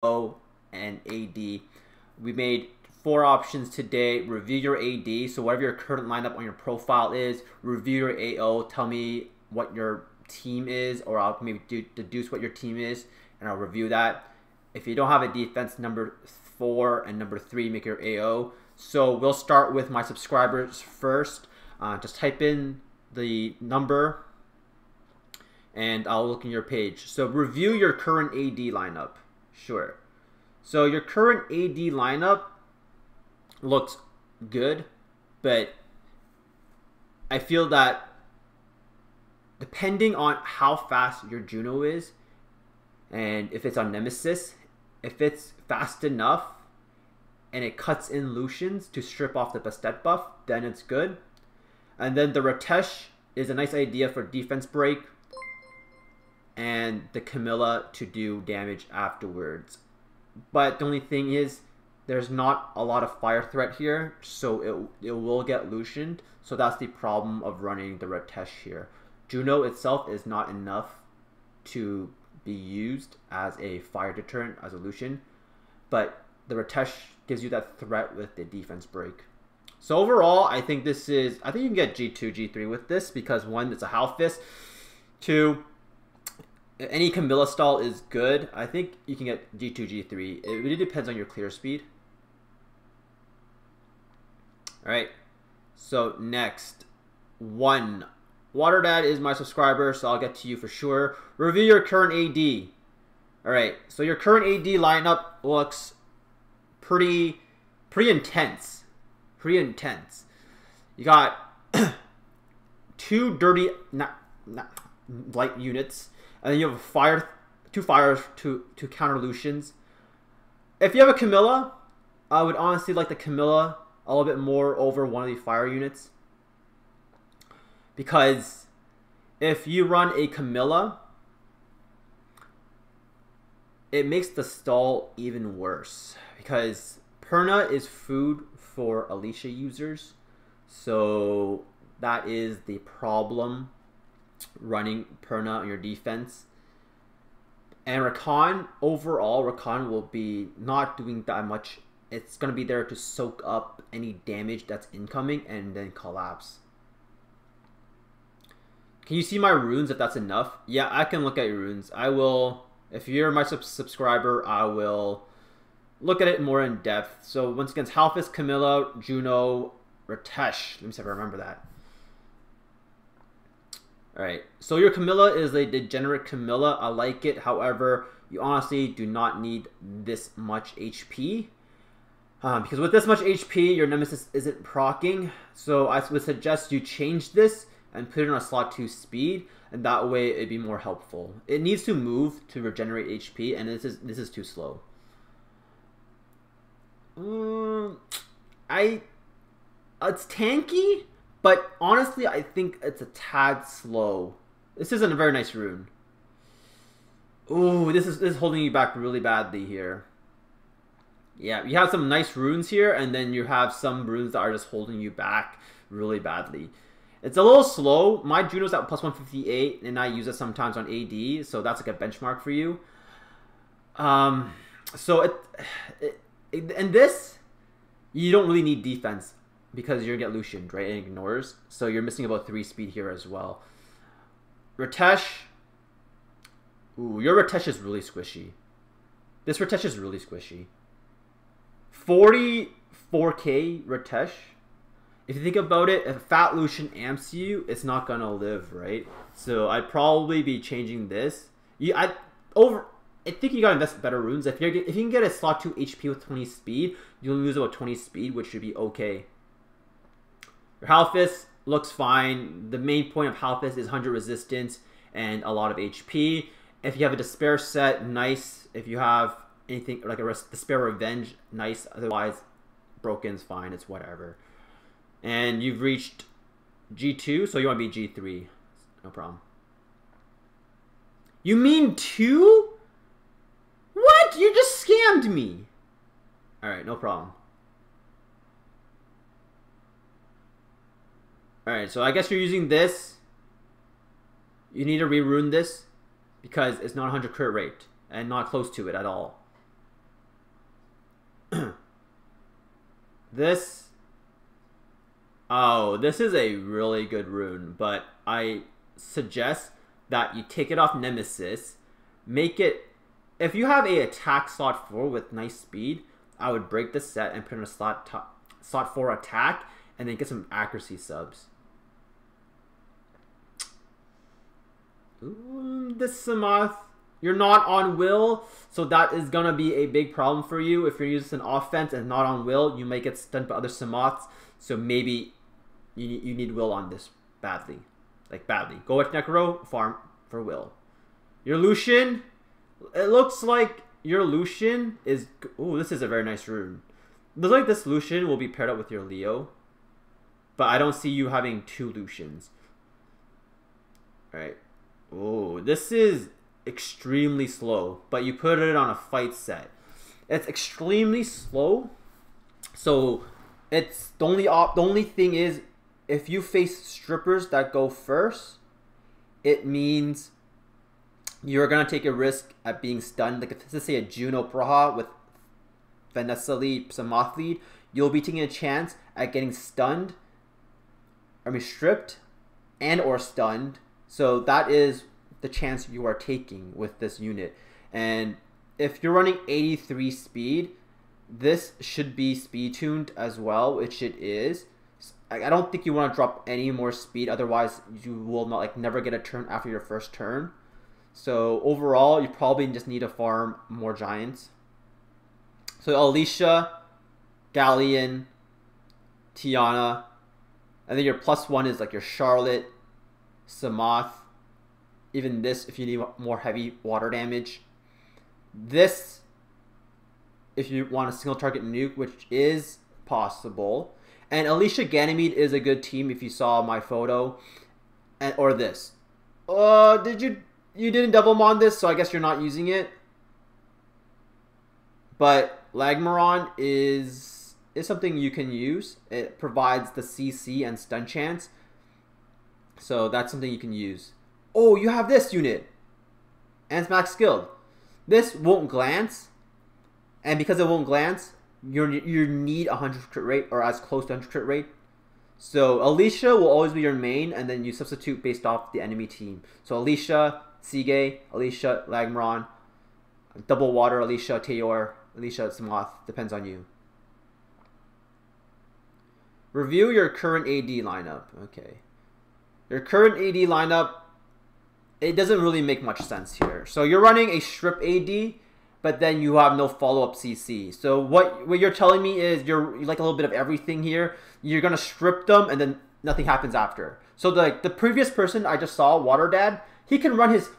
AO and AD. We made 4 options today. Review your AD. So whatever your current lineup on your profile is, review your AO. Tell me what your team is, or I'll maybe deduce what your team is, and I'll review that. If you don't have a defense, number 4 and number 3 make your AO. So we'll start with my subscribers first. Just type in the number and I'll look in your page. So review your current AD lineup. Sure. So your current AD lineup looks good, but I feel that depending on how fast your Juno is, and if it's on Nemesis, if it's fast enough and it cuts in Lucians to strip off the Bastet buff, then it's good. And then the Ritesh is a nice idea for defense break, and the Camilla to do damage afterwards. But the only thing is, there's not a lot of fire threat here, so it will get Lucianed. So that's the problem of running the Ritesh here. Juno itself is not enough to be used as a fire deterrent, as a Lucian, but the Ritesh gives you that threat with the defense break. So overall, I think you can get G2, G3 with this, because 1, it's a Half Fist. 2, any Camilla stall is good. I think you can get G2, G3. It really depends on your clear speed. Alright, so next, 1. Water Dad is my subscriber, so I'll get to you for sure. Review your current AD. Alright, so your current AD lineup looks pretty intense. Pretty intense. You got 2 dirty light units, and then you have 2 fires to counter Lucians. If you have a Camilla, I would honestly like the Camilla a little bit more over one of the fire units, because if you run a Camilla, it makes the stall even worse, because Perna is food for Alicia users, so that is the problem running Perna on your defense. And Rakan, overall, Rakan will be not doing that much. It's going to be there to soak up any damage that's incoming and then collapse. Can you see my runes if that's enough? Yeah, I can look at your runes. I will, if you're my subscriber, I will look at it more in depth. So once again, it's Halfist, Camilla, Juno, Ritesh. Let me see if I remember that. Alright, so your Camilla is a degenerate Camilla. I like it. However, you honestly do not need this much HP. Because with this much HP, your Nemesis isn't proccing. So I would suggest you change this and put it on a slot 2 speed, and that way it'd be more helpful. It needs to move to regenerate HP, and this is too slow. It's tanky, but honestly, I think it's a tad slow. This isn't a very nice rune. Ooh, this is holding you back really badly here. Yeah, you have some nice runes here, and then you have some runes that are just holding you back really badly. It's a little slow. My Juno's at plus 158, and I use it sometimes on AD, so that's like a benchmark for you. So and this, you don't really need defense, because you're gonna get Lucianed, right? And ignores. So you're missing about 3 speed here as well. Ritesh. Ooh, your Ritesh is really squishy. This Ritesh is really squishy. 44k Ritesh. If you think about it, if Fat Lucian amps you, it's not gonna live, right? So I'd probably be changing this. I think you gotta invest better runes. If you can get a slot 2 HP with 20 speed, you'll lose about 20 speed, which should be okay. Your Halfist looks fine. The main point of Halfist is 100 resistance and a lot of HP. If you have a Despair set, nice. If you have anything like a Despair Revenge, nice. Otherwise, Broken's fine. It's whatever. And you've reached G2, so you want to be G3. No problem. You mean 2? What? You just scammed me. Alright, no problem. Alright, so I guess you're using this. You need to re-rune this, because it's not 100 crit rate, and not close to it at all. This... Oh, this is a really good rune, but I suggest that you take it off Nemesis, make it... If you have a attack slot 4 with nice speed, I would break the set and put in a slot 4 attack, and then get some accuracy subs. Ooh, this Samoth, you're not on will, so that is gonna be a big problem for you. If you're using an offense and not on will, you may get stunned by other Samoths, so maybe you need will on this badly. Like badly. Go with Necro, farm for will. Your Lucian, it looks like your Lucian is... Ooh, this is a very nice rune. It looks like this Lucian will be paired up with your Leo, but I don't see you having 2 Lucians. Alright. Oh, this is extremely slow, but you put it on a fight set. It's extremely slow, so it's the only thing is, if you face strippers that go first, it means you're gonna take a risk at being stunned. Like if let's say a Juno Praha with Vanessa lead, Samoth lead, you'll be taking a chance at getting stunned, stripped, and or stunned. So that is the chance you are taking with this unit. And if you're running 83 speed, this should be speed tuned as well, which it is. I don't think you want to drop any more speed, otherwise you will not never get a turn after your first turn. So overall, you probably just need to farm more giants. So Alicia, Galleon, Tiana, and then your +1 is like your Charlotte, Samoth, even this if you need more heavy water damage. This, if you want a single target nuke, which is possible. And Alicia Ganymede is a good team if you saw my photo. And or this. You didn't double mon this, so I guess you're not using it. But Lagmaron is something you can use. It provides the CC and stun chance. So that's something you can use. Oh, you have this unit. And it's max skilled. This won't glance. And because it won't glance, you need 100 crit rate or as close to 100 crit rate. So Alicia will always be your main, and then you substitute based off the enemy team. So Alicia, Sige, Alicia, Lagmaron, double water, Alicia, Teor, Alicia, Samoth, depends on you. Review your current AD lineup. Okay. Your current AD lineup, it doesn't really make much sense here. So you're running a strip AD, but then you have no follow-up CC. So what you're telling me is you like a little bit of everything here. You're going to strip them, and then nothing happens after. So the previous person I just saw, Water Dad, he can run his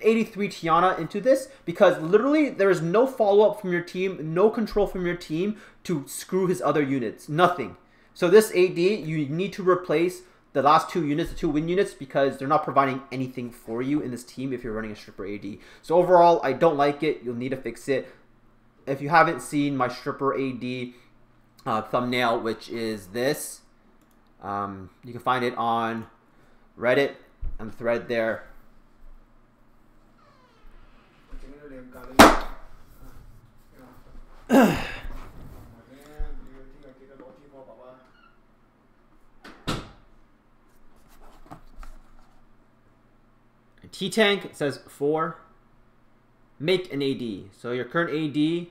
83 Tiana into this because literally there is no follow-up from your team, no control from your team to screw his other units. Nothing. So this AD, you need to replace the last 2 units, the 2 win units, because they're not providing anything for you in this team if you're running a stripper AD. So overall, I don't like it. You'll need to fix it. If you haven't seen my stripper AD thumbnail, which is this, you can find it on Reddit and the thread there. T-Tank says 4. Make an AD. So your current AD, it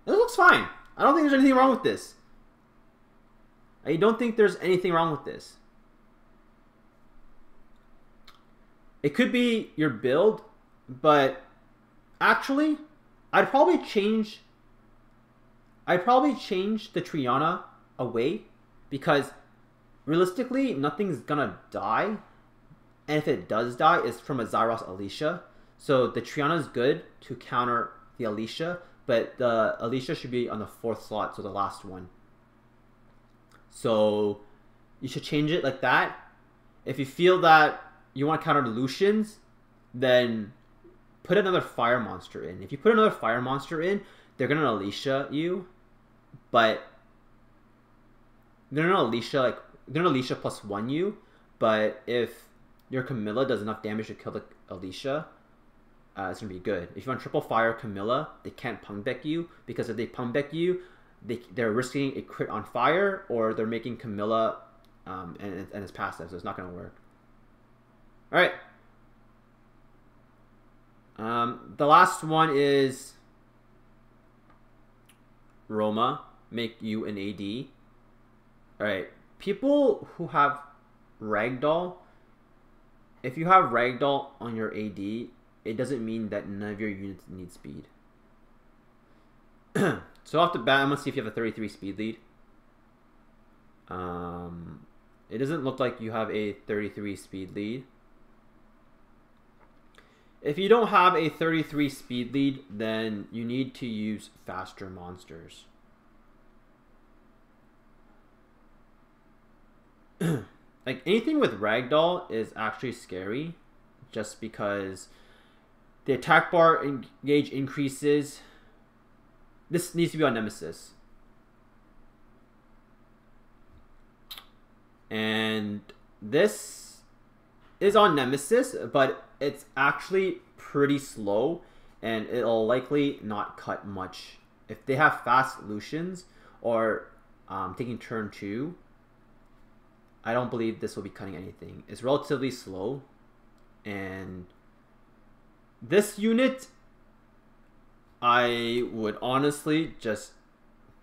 looks fine. I don't think there's anything wrong with this. I don't think there's anything wrong with this. It could be your build, but actually, I'd probably change the Triana away because realistically, nothing's gonna die. And if it does die, it's from a Zyros Alicia. So the Triana is good to counter the Alicia, but the Alicia should be on the 4th slot, so the last one. So you should change it like that. If you feel that you want to counter the Lucians, then put another fire monster in. If you put another fire monster in, they're going to Alicia you, but they're going to Alicia, +1 you, but if your Camilla does enough damage to kill the Alicia, it's going to be good. If you want triple fire Camilla, they can't pump deck you, because if they pump deck you, they're risking a crit on fire, or they're making Camilla and it's passive, so it's not going to work. All right. The last one is Roma, make you an AD. All right. People who have Ragdoll, if you have Ragdoll on your AD, it doesn't mean that none of your units need speed. So off the bat, I'm going to see if you have a 33 speed lead. It doesn't look like you have a 33 speed lead. If you don't have a 33 speed lead, then you need to use faster monsters. Like anything with Ragdoll is actually scary, just because the attack bar gauge increases. This needs to be on Nemesis. And this is on Nemesis, but it's actually pretty slow, and it'll likely not cut much. If they have fast Lucians or taking turn 2, I don't believe this will be cutting anything. It's relatively slow, and this unit, I would honestly just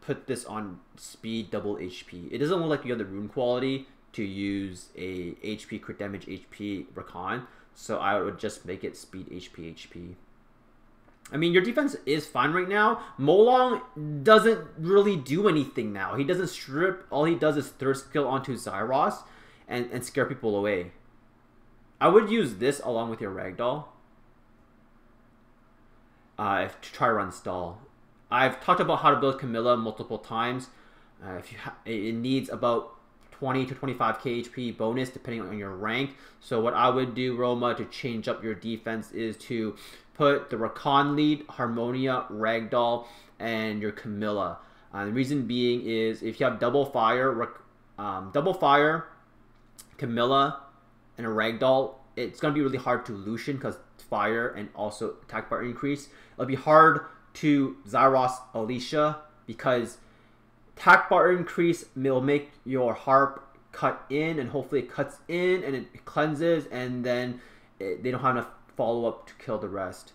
put this on speed double HP. It doesn't look like you have the rune quality to use a HP crit damage HP Rakan, so I would just make it speed HP. I mean, your defense is fine right now. Molong doesn't really do anything now. He doesn't strip. All he does is third skill onto Zyros and scare people away. I would use this along with your Ragdoll to try to run stall. I've talked about how to build Camilla multiple times. It needs about 20 to 25k HP bonus depending on your rank. So what I would do, Roma, to change up your defense is to put the Rakan lead, Harmonia, Ragdoll, and your Camilla. The reason being is if you have double fire, Camilla, and a Ragdoll, it's going to be really hard to Lucian because fire and also attack bar increase. It'll be hard to Zyros Alicia because attack bar increase will make your harp cut in, and hopefully it cuts in and it cleanses, and then they don't have enough follow-up to kill the rest.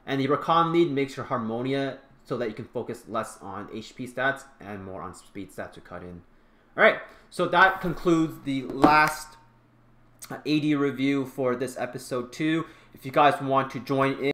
And the Rakan lead makes your Harmonia so that you can focus less on HP stats and more on speed stats to cut in. Alright, so that concludes the last AD review for this episode 2. If you guys want to join in